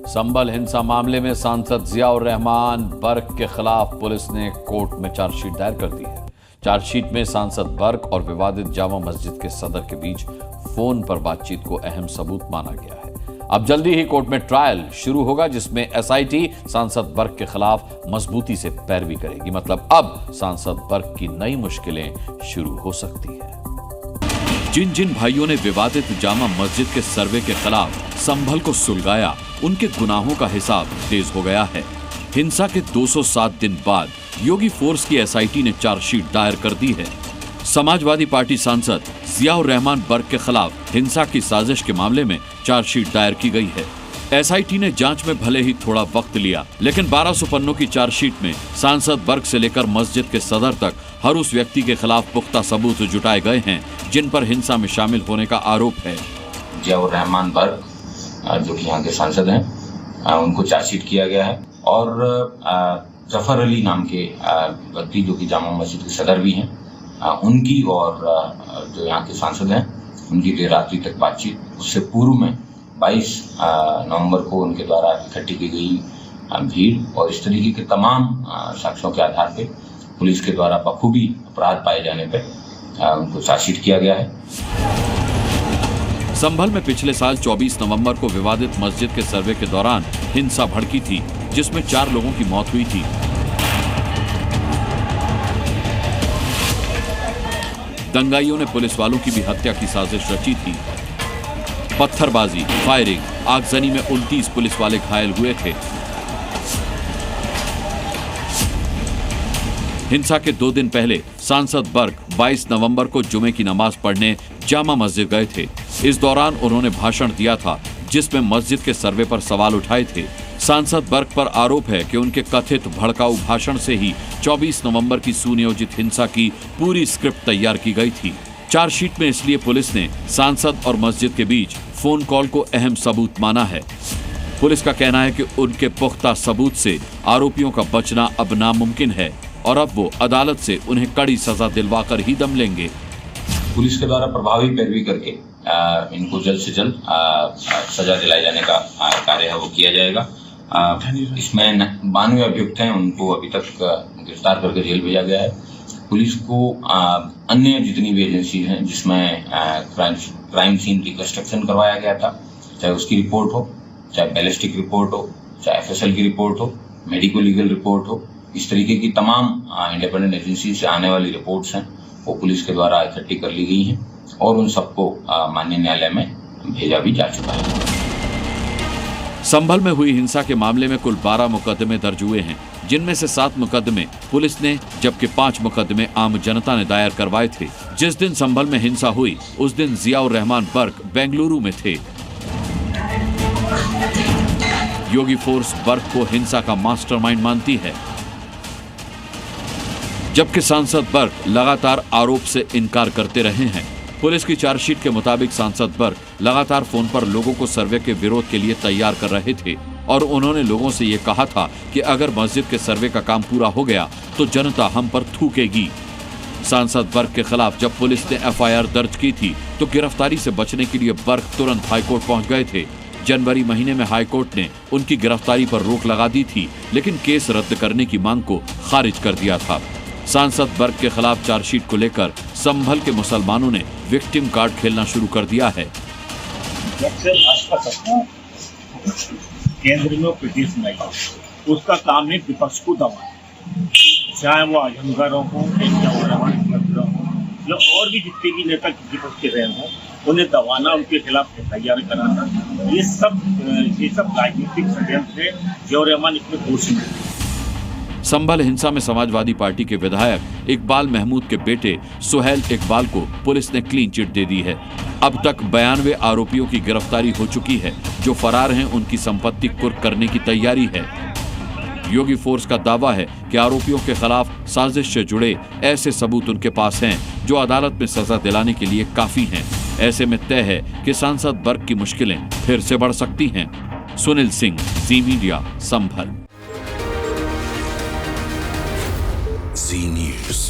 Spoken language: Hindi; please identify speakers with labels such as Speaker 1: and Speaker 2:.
Speaker 1: संभल हिंसा मामले में सांसद जियाउर रहमान बर्क के खिलाफ पुलिस ने कोर्ट में चार्जशीट दायर कर दी है। चार्जशीट में सांसद बर्क और विवादित जामा मस्जिद के सदर के बीच फोन पर बातचीत को अहम सबूत माना गया है। अब जल्दी ही कोर्ट में ट्रायल शुरू होगा, जिसमें एसआईटी सांसद बर्क के खिलाफ मजबूती से पैरवी करेगी। मतलब अब सांसद बर्क की नई मुश्किलें शुरू हो सकती है। जिन जिन भाइयों ने विवादित जामा मस्जिद के सर्वे के खिलाफ संभल को सुलगाया, उनके गुनाहों का हिसाब तेज हो गया है। हिंसा के 207 दिन बाद योगी फोर्स की एसआईटी ने चार्जशीट दायर कर दी है। समाजवादी पार्टी सांसद जियाउर रहमान बर्क के खिलाफ हिंसा की साजिश के मामले में चार्जशीट दायर की गई है। एसआईटी ने जांच में भले ही थोड़ा वक्त लिया, लेकिन 1200 पन्नों की चार्जशीट में सांसद बर्क से लेकर मस्जिद के सदर तक हर उस व्यक्ति के खिलाफ पुख्ता सबूत जुटाए गए हैं जिन पर हिंसा में शामिल होने का आरोप है।
Speaker 2: जियाउर रहमान बर्क जो कि यहाँ के सांसद हैं, उनको चार्जशीट किया गया है और जफर अली नाम के व्यक्ति जो कि जामा मस्जिद के सदर भी हैं, उनकी और जो यहाँ के सांसद हैं उनकी देर रात्रि तक बातचीत, उससे पूर्व में 22 नवंबर को उनके द्वारा इकट्ठी की गई भीड़ और इस तरीके के तमाम साक्ष्यों के आधार पर पुलिस के द्वारा बखूबी अपराध पाए जाने पर उनको चार्जशीट किया गया है।
Speaker 1: संभल में पिछले साल 24 नवंबर को विवादित मस्जिद के सर्वे के दौरान हिंसा भड़की थी, जिसमें 4 लोगों की मौत हुई थी। दंगाइयों ने पुलिस वालों की भी हत्या की साजिश रची थी। पत्थरबाजी, फायरिंग, आगजनी में 29 पुलिस वाले घायल हुए थे। हिंसा के 2 दिन पहले सांसद बर्क 22 नवंबर को जुमे की नमाज पढ़ने जामा मस्जिद गए थे। इस दौरान उन्होंने भाषण दिया था, जिसमें मस्जिद के सर्वे पर सवाल उठाए थे। सांसद बर्क पर आरोप है कि उनके कथित भड़काऊ भाषण से ही 24 नवंबर की सुनियोजित हिंसा की पूरी स्क्रिप्ट तैयार की गई थी। चार्जशीट में इसलिए पुलिस ने सांसद और मस्जिद के बीच फोन कॉल को अहम सबूत माना है। पुलिस का कहना है कि उनके पुख्ता सबूत से आरोपियों का बचना अब नामुमकिन है और अब वो अदालत से उन्हें कड़ी सजा दिलवाकर ही दम लेंगे।
Speaker 2: पुलिस के द्वारा प्रभावी पैरवी करके इनको जल्द से जल्द सजा दिलाए जाने का कार्य है वो किया जाएगा। इसमें 92 अभियुक्त हैं, उनको अभी तक गिरफ्तार करके जेल भेजा गया है। पुलिस को अन्य जितनी भी एजेंसी हैं जिसमें क्राइम सीन रिकंस्ट्रक्शन करवाया गया था, चाहे उसकी रिपोर्ट हो, चाहे बैलिस्टिक रिपोर्ट हो, चाहे एफएसएल की रिपोर्ट हो, मेडिको लीगल रिपोर्ट हो, इस तरीके की तमाम इंडिपेंडेंट एजेंसी से आने वाली रिपोर्ट्स हैं वो पुलिस के द्वारा इकट्ठी कर ली गई हैं और उन सबको माननीय न्यायालय में भेजा भी जा चुका है।
Speaker 1: संभल में हुई हिंसा के मामले में कुल 12 मुकदमे दर्ज हुए हैं, जिनमें से 7 मुकदमे पुलिस ने, जबकि 5 मुकदमे आम जनता ने दायर करवाए थे। जिस दिन संभल में हिंसा हुई उस दिन जियाउर रहमान बर्क बेंगलुरु में थे। योगी फोर्स बर्क को हिंसा का मास्टरमाइंड मानती है, जबकि सांसद बर्क लगातार आरोप से इनकार करते रहे हैं। पुलिस की चार्जशीट के मुताबिक सांसद बर्क लगातार फोन पर लोगों को सर्वे के विरोध के लिए तैयार कर रहे थे और उन्होंने लोगों से ये कहा था कि अगर मस्जिद के सर्वे का काम पूरा हो गया तो जनता हम पर थूकेगी। सांसद बर्क के खिलाफ जब पुलिस ने एफआईआर दर्ज की थी तो गिरफ्तारी से बचने के लिए बर्क तुरंत हाईकोर्ट पहुंच गए थे। जनवरी महीने में हाईकोर्ट ने उनकी गिरफ्तारी पर रोक लगा दी थी, लेकिन केस रद्द करने की मांग को खारिज कर दिया था। सांसद बर्क के खिलाफ चार्जशीट को लेकर संभल के मुसलमानों ने विक्टिम कार्ड खेलना शुरू कर दिया है।
Speaker 3: जब से भाजपा सत्ता केंद्र में प्रदेश में आई, उसका काम है विपक्ष को दबाना, चाहे वो आजमगढ़ हो या और भी जितने भी नेता विपक्ष के रहे हों, उन्हें दबाना, उनके खिलाफ तैयार कराना, ये सब राजनीतिक षड्यंत्र है। जियाउर रहमान इसमें दोषी है।
Speaker 1: संभल हिंसा में समाजवादी पार्टी के विधायक इकबाल महमूद के बेटे सुहेल इकबाल को पुलिस ने क्लीन चिट दे दी है। अब तक 92 आरोपियों की गिरफ्तारी हो चुकी है। जो फरार हैं उनकी संपत्ति कुर्क करने की तैयारी है। योगी फोर्स का दावा है कि आरोपियों के खिलाफ साजिश से जुड़े ऐसे सबूत उनके पास हैं जो अदालत में सजा दिलाने के लिए काफी हैं। ऐसे में तय है कि सांसद बर्क की मुश्किलें फिर से बढ़ सकती हैं। सुनील सिंह, जी मीडिया, संभल।
Speaker 4: जी न्यूज़।